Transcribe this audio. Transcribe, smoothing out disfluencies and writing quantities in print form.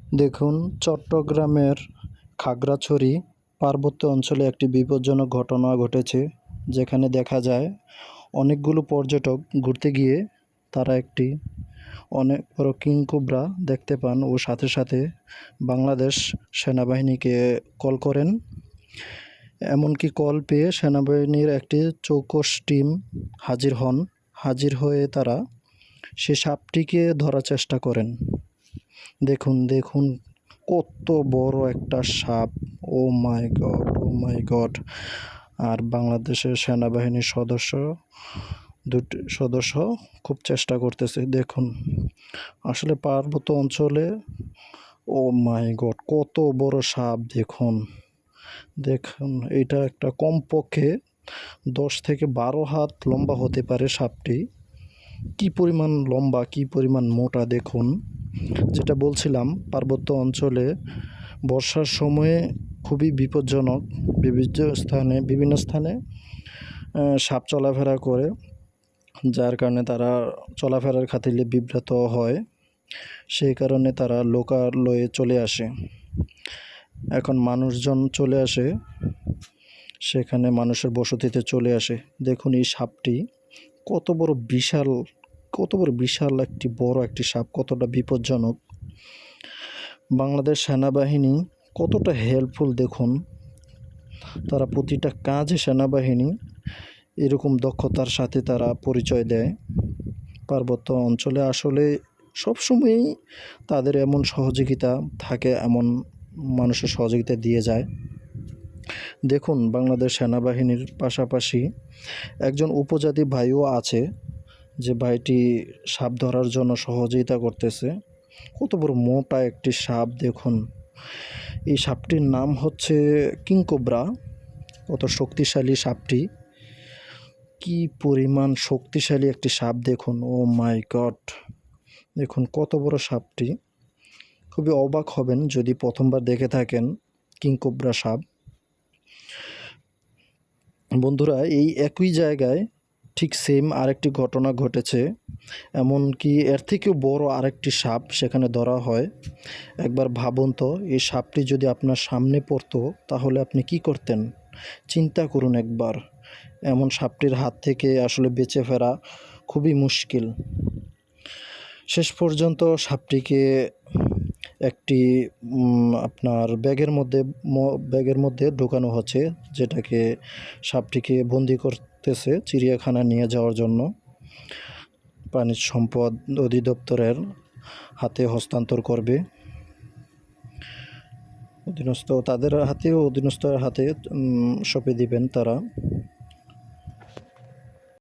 দেখুন, চট্টগ্রামের খাগড়াছড়ি পার্বত্য অঞ্চলে একটি বিপজ্জনক ঘটনা ঘটেছে, যেখানে দেখা যায় অনেকগুলো পর্যটক ঘুরতে গিয়ে তারা একটি অনেক বড় কিংকোবরা দেখতে পান ও সাথে সাথে বাংলাদেশ সেনাবাহিনীকে কল করেন। এমনকি কল পেয়ে সেনাবাহিনীর একটি চৌকস টিম হাজির হন। হাজির হয়ে তারা সে সাপটিকে ধরার চেষ্টা করেন। দেখুন দেখুন কত বড় একটা সাপ! ও মাই গড, ও মাই গড! আর বাংলাদেশের সেনাবাহিনীর দুটি সদস্য খুব চেষ্টা করতেছে। দেখুন, আসলে পার্বত্য অঞ্চলে ও মাই গড, কত বড় সাপ! দেখুন দেখুন এটা একটা কমপক্ষে 10 থেকে 12 হাত লম্বা হতে পারে সাপটি। কি পরিমাণ লম্বা, কি পরিমাণ মোটা! দেখুন, যেটা বলছিলাম, পার্বত্য অঞ্চলে বর্ষার সময়ে খুবই বিপজ্জনক। বিভিন্ন স্থানে সাপ চলাফেরা করে, যার কারণে তারা চলাফেরার খাতিরে বিব্রত হয়। সেই কারণে তারা লোকালয়ে চলে আসে। এখন মানুষজন চলে আসে, সেখানে মানুষের বসতিতে চলে আসে। দেখুন এই সাপটি কত বড় বিশাল একটি সাপ, কতটা বিপজ্জনক! বাংলাদেশ সেনাবাহিনী কতটা হেল্পফুল দেখুন, তারা প্রতিটা কাজে সেনাবাহিনী এরকম দক্ষতার সাথে তারা পরিচয় দেয়। পার্বত্য অঞ্চলে আসলে সবসময়ই তাদের এমন সহযোগিতা থাকে, এমন মানুষের সহযোগিতা দিয়ে যায়। দেখুন, বাংলাদেশ সেনাবাহিনীর পাশাপাশি একজন উপজাতি ভাইও আছে, যে ভাইটি সাপ ধরার জন্য সহযোগিতা করতেছে। কত বড় মোটা একটি সাপ! দেখুন, এই সাপটির নাম হচ্ছে কিংকোবরা। কত শক্তিশালী সাপটি! কি পরিমাণ শক্তিশালী একটি সাপ! দেখুন, ও মাই গড! দেখুন কত বড় সাপটি! খুবই অবাক হবেন যদি প্রথমবার দেখে থাকেন কিংকোবরা সাপ। বন্ধুরা, এই একই জায়গায় ঠিক সেম আরেকটি ঘটনা ঘটেছে। এমনকি এর থেকেও বড় আরেকটি সাপ সেখানে ধরা হয়। একবার ভাবুন তো, এই সাপটি যদি আপনার সামনে পড়তো তাহলে আপনি কি করতেন? চিন্তা করুন একবার। এমন সাপটির হাত থেকে আসলে বেঁচে ফেরা খুবই মুশকিল। শেষ পর্যন্ত সাপটিকে একটি আপনার ব্যাগের মধ্যে ঢোকানো হচ্ছে, যেটাকে সাপটিকে বন্দি করতেছে চিড়িয়াখানায় নিয়ে যাওয়ার জন্য। প্রাণী সম্পদ অধিদপ্তরের হাতে হস্তান্তর করবে। অধীনস্থ হাতে সঁপে দিবেন তারা।